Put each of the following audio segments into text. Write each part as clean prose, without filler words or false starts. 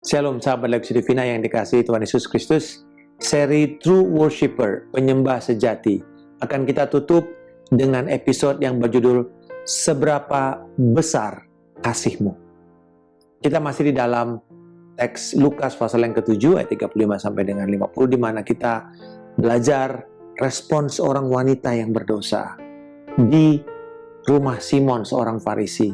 Shalom sahabat Legacy Divina yang dikasihi Tuhan Yesus Kristus. Seri True Worshipper, penyembah sejati, akan kita tutup dengan episode yang berjudul Seberapa Besar Kasih-Mu. Kita masih di dalam teks Lukas pasal yang ke-7 ayat 35 sampai dengan 50, di mana kita belajar respons seorang wanita yang berdosa di rumah Simon, seorang Farisi,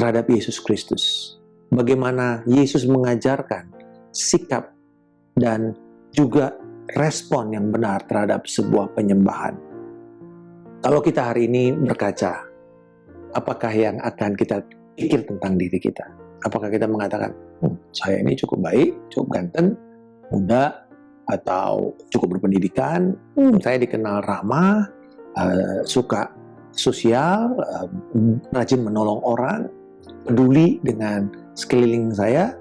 terhadap Yesus Kristus. Bagaimana Yesus mengajarkan sikap dan juga respon yang benar terhadap sebuah penyembahan. Kalau kita hari ini berkaca, apakah yang akan kita pikir tentang diri kita? Apakah kita mengatakan, saya ini cukup baik, cukup ganteng, muda, atau cukup berpendidikan, saya dikenal ramah, suka sosial, rajin menolong orang, peduli dengan sekeliling saya?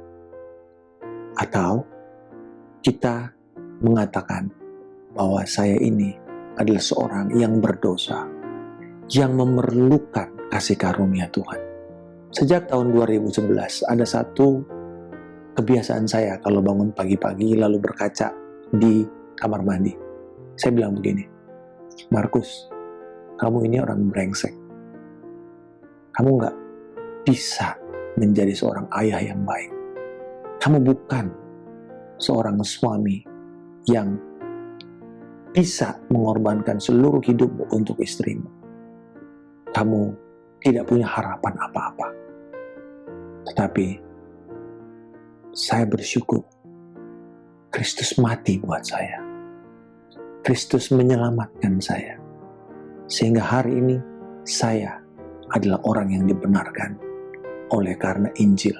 Atau kita mengatakan bahwa saya ini adalah seorang yang berdosa, yang memerlukan kasih karunia Tuhan. Sejak tahun 2011 ada satu kebiasaan saya kalau bangun pagi-pagi lalu berkaca di kamar mandi. Saya bilang begini, Markus, kamu ini orang brengsek. Kamu nggak bisa menjadi seorang ayah yang baik. Kamu bukan seorang suami yang bisa mengorbankan seluruh hidupmu untuk istrimu. Kamu tidak punya harapan apa-apa. Tetapi saya bersyukur Kristus mati buat saya. Kristus menyelamatkan saya. Sehingga hari ini saya adalah orang yang dibenarkan oleh karena Injil.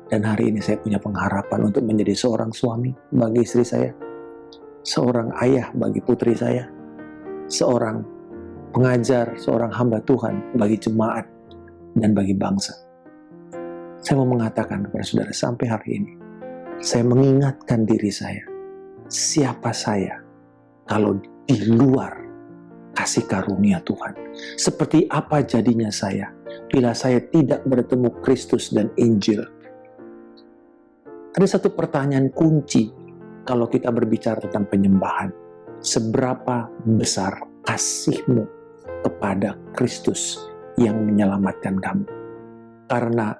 Dan hari ini saya punya pengharapan untuk menjadi seorang suami bagi istri saya, seorang ayah bagi putri saya, seorang pengajar, seorang hamba Tuhan bagi jemaat dan bagi bangsa. Saya mau mengatakan kepada saudara, sampai hari ini saya mengingatkan diri saya, siapa saya kalau di luar kasih karunia Tuhan. Seperti apa jadinya saya bila saya tidak bertemu Kristus dan Injil. Ada satu pertanyaan kunci kalau kita berbicara tentang penyembahan. Seberapa besar kasih-Mu kepada Kristus yang menyelamatkan kamu? Karena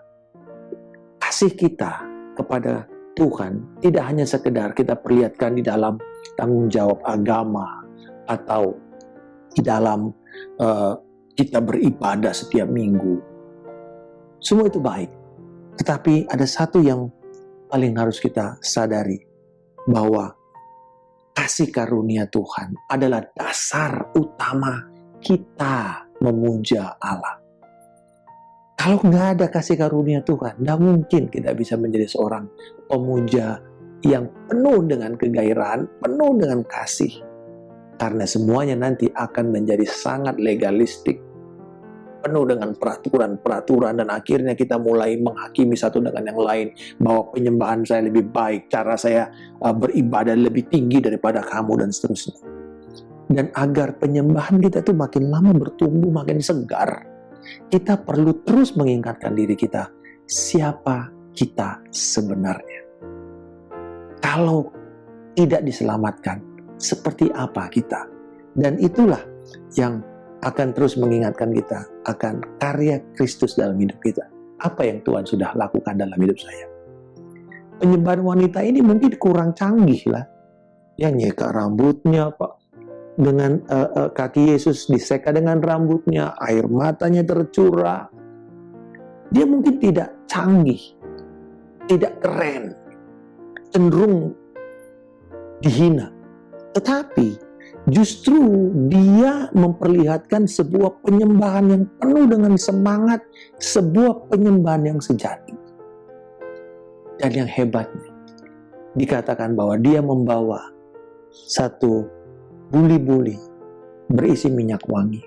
kasih kita kepada Tuhan tidak hanya sekedar kita perlihatkan di dalam tanggung jawab agama atau di dalam kita beribadah setiap minggu. Semua itu baik. Tetapi ada satu yang paling harus kita sadari, bahwa kasih karunia Tuhan adalah dasar utama kita memuja Allah. Kalau nggak ada kasih karunia Tuhan, nggak mungkin kita bisa menjadi seorang pemuja yang penuh dengan kegairahan, penuh dengan kasih. Karena semuanya nanti akan menjadi sangat legalistik, penuh dengan peraturan-peraturan, dan akhirnya kita mulai menghakimi satu dengan yang lain, bahwa penyembahan saya lebih baik, cara saya beribadah lebih tinggi daripada kamu, dan seterusnya. Dan agar penyembahan kita itu makin lama bertumbuh, makin segar, kita perlu terus mengingatkan diri kita, siapa kita sebenarnya. Kalau tidak diselamatkan, seperti apa kita? Dan itulah yang akan terus mengingatkan kita akan karya Kristus dalam hidup kita. Apa yang Tuhan sudah lakukan dalam hidup saya. Penyembahan wanita ini mungkin kurang canggih lah. Ya, nyeka rambutnya, Pak. Dengan kaki Yesus diseka dengan rambutnya, air matanya tercurah. Dia mungkin tidak canggih, tidak keren, cenderung dihina. Tetapi justru dia memperlihatkan sebuah penyembahan yang penuh dengan semangat, sebuah penyembahan yang sejati. Dan yang hebatnya, dikatakan bahwa dia membawa satu buli-buli berisi minyak wangi.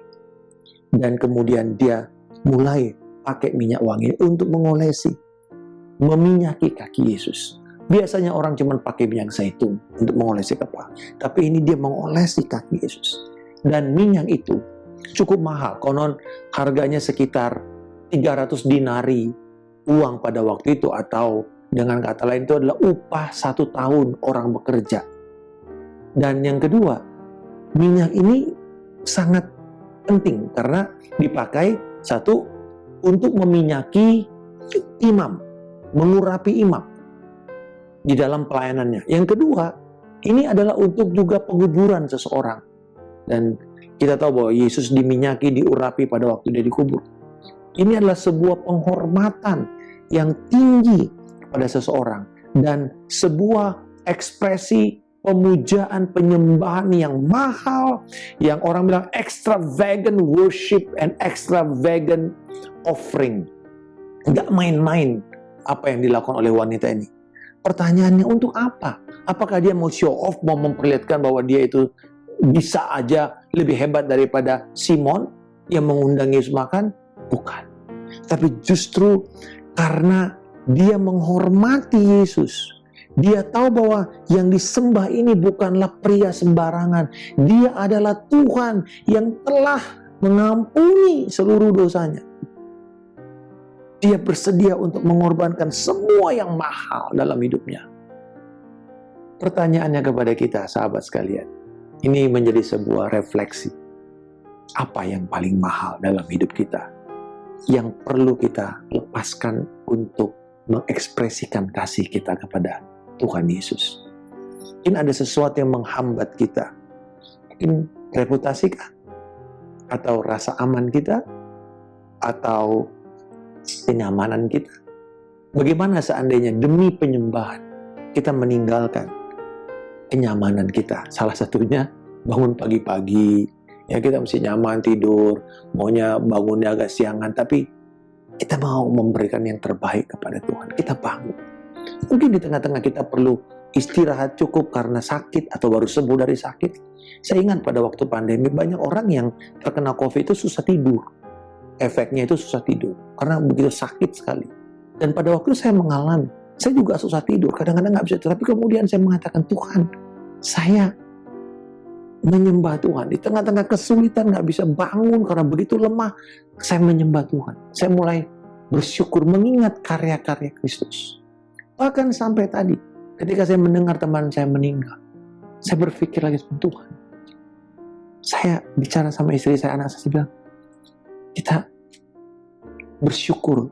Dan kemudian dia mulai pakai minyak wangi untuk mengolesi, meminyaki kaki Yesus. Biasanya orang cuma pakai minyak zaitun untuk mengolesi kepala. Tapi ini dia mengolesi kaki Yesus. Dan minyak itu cukup mahal. Konon harganya sekitar 300 dinari uang pada waktu itu, atau Dengan kata lain itu adalah upah 1 tahun orang bekerja. Dan yang kedua, minyak ini sangat penting karena dipakai satu untuk meminyaki imam, mengurapi imam di dalam pelayanannya. Yang kedua, ini adalah untuk juga penguburan seseorang. Dan kita tahu bahwa Yesus diminyaki, diurapi pada waktu dia dikubur. Ini adalah sebuah penghormatan yang tinggi pada seseorang dan sebuah ekspresi pemujaan, penyembahan yang mahal, yang orang bilang extravagant worship and extravagant offering. Nggak main-main apa yang dilakukan oleh wanita ini. Pertanyaannya, untuk apa? Apakah dia mau show off, mau memperlihatkan bahwa dia itu bisa aja lebih hebat daripada Simon yang mengundang Yesus makan? Bukan. Tapi justru karena dia menghormati Yesus. Dia tahu bahwa yang disembah ini bukanlah pria sembarangan. Dia adalah Tuhan yang telah mengampuni seluruh dosanya. Dia bersedia untuk mengorbankan semua yang mahal dalam hidupnya. Pertanyaannya kepada kita, sahabat sekalian, ini menjadi sebuah refleksi. Apa yang paling mahal dalam hidup kita? Yang perlu kita lepaskan untuk mengekspresikan kasih kita kepada Tuhan Yesus. Mungkin ada sesuatu yang menghambat kita. Mungkin reputasi kah? Atau rasa aman kita? Atau kenyamanan kita? Bagaimana seandainya demi penyembahan kita meninggalkan kenyamanan kita? Salah satunya bangun pagi-pagi, ya kita mesti nyaman tidur, maunya bangunnya agak siangan, tapi kita mau memberikan yang terbaik kepada Tuhan. Kita bangun. Mungkin di tengah-tengah kita perlu istirahat cukup karena sakit atau baru sembuh dari sakit. Saya ingat pada waktu pandemi banyak orang yang terkena COVID itu susah tidur. Efeknya itu susah tidur karena begitu sakit sekali. Dan pada waktu saya mengalami, saya juga susah tidur. Kadang-kadang nggak bisa tidur. Tapi kemudian saya mengatakan, Tuhan, saya menyembah Tuhan. Di tengah-tengah kesulitan nggak bisa bangun karena begitu lemah, saya menyembah Tuhan. Saya mulai bersyukur mengingat karya-karya Kristus. Bahkan sampai tadi, ketika saya mendengar teman saya meninggal, saya berpikir lagi, Tuhan, saya bicara sama istri saya, anak saya bilang, kita bersyukur.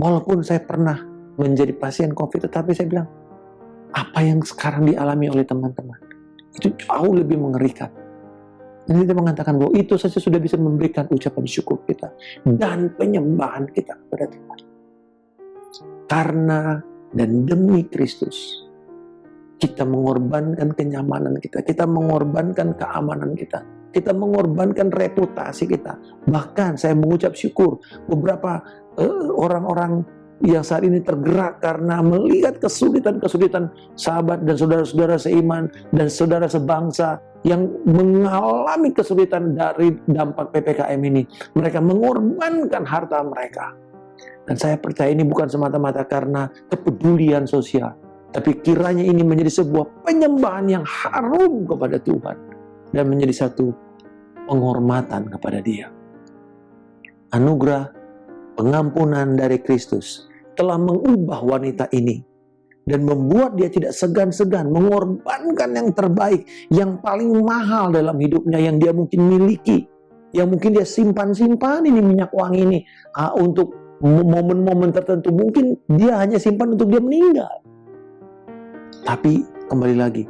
Walaupun saya pernah menjadi pasien COVID, tetapi saya bilang, apa yang sekarang dialami oleh teman-teman, itu jauh lebih mengerikan. Dan kita mengatakan bahwa itu saja sudah bisa memberikan ucapan syukur kita dan penyembahan kita kepada Tuhan. Karena dan demi Kristus, kita mengorbankan kenyamanan kita, kita mengorbankan keamanan kita, kita mengorbankan reputasi kita. Bahkan saya mengucap syukur beberapa orang-orang yang saat ini tergerak karena melihat kesulitan-kesulitan sahabat dan saudara-saudara seiman dan saudara sebangsa yang mengalami kesulitan dari dampak PPKM ini. Mereka mengorbankan harta mereka. Dan saya percaya ini bukan semata-mata karena kepedulian sosial, tapi kiranya ini menjadi sebuah penyembahan yang harum kepada Tuhan dan menjadi satu penghormatan kepada Dia. Anugerah pengampunan dari Kristus telah mengubah wanita ini dan membuat dia tidak segan-segan mengorbankan yang terbaik, yang paling mahal dalam hidupnya yang dia mungkin miliki, yang mungkin dia simpan-simpan ini minyak wangi ini untuk momen-momen tertentu. Mungkin dia hanya simpan untuk dia meninggal. Tapi kembali lagi,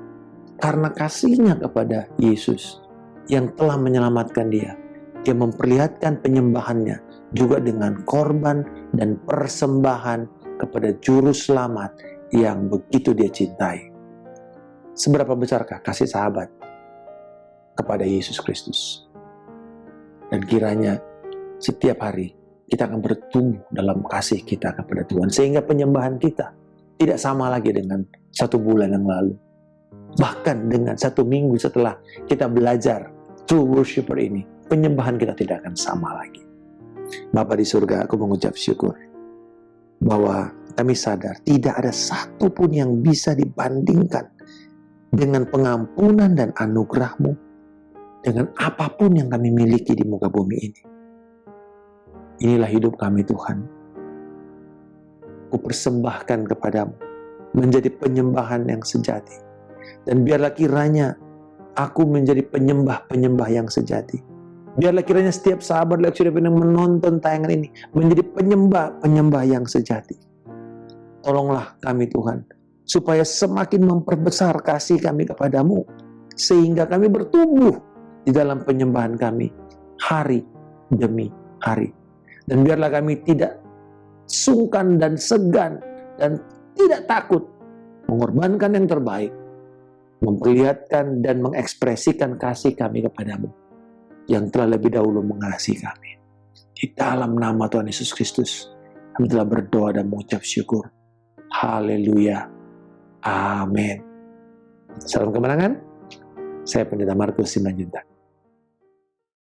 karena kasihnya kepada Yesus yang telah menyelamatkan dia, dia memperlihatkan penyembahannya juga dengan korban dan persembahan kepada juru selamat yang begitu dia cintai. Seberapa besarkah kasih sahabat kepada Yesus Kristus? Dan kiranya setiap hari kita akan bertumbuh dalam kasih kita kepada Tuhan, sehingga penyembahan kita tidak sama lagi dengan 1 bulan yang lalu. Bahkan dengan 1 minggu setelah kita belajar true worshiper ini, penyembahan kita tidak akan sama lagi. Bapa di surga, aku mengucap syukur bahwa kami sadar tidak ada satupun yang bisa dibandingkan dengan pengampunan dan anugerah-Mu, dengan apapun yang kami miliki di muka bumi ini. Inilah hidup kami, Tuhan. kupersembahkan kepadamu, menjadi penyembahan yang sejati. Dan biarlah kiranya aku menjadi penyembah-penyembah yang sejati. Biarlah kiranya setiap sahabat Lex Udep yang menonton tayangan ini menjadi penyembah-penyembah yang sejati. Tolonglah kami Tuhan, supaya semakin memperbesar kasih kami kepadamu, sehingga kami bertumbuh di dalam penyembahan kami hari demi hari. Dan biarlah kami tidak sungkan dan segan dan tidak takut mengorbankan yang terbaik, memperlihatkan dan mengekspresikan kasih kami kepadamu yang telah lebih dahulu mengasihi kami. Di dalam nama Tuhan Yesus Kristus, kami telah berdoa dan mengucap syukur. Haleluya. Amin. Salam kemenangan. Saya Pendeta Markus Simanjuntak.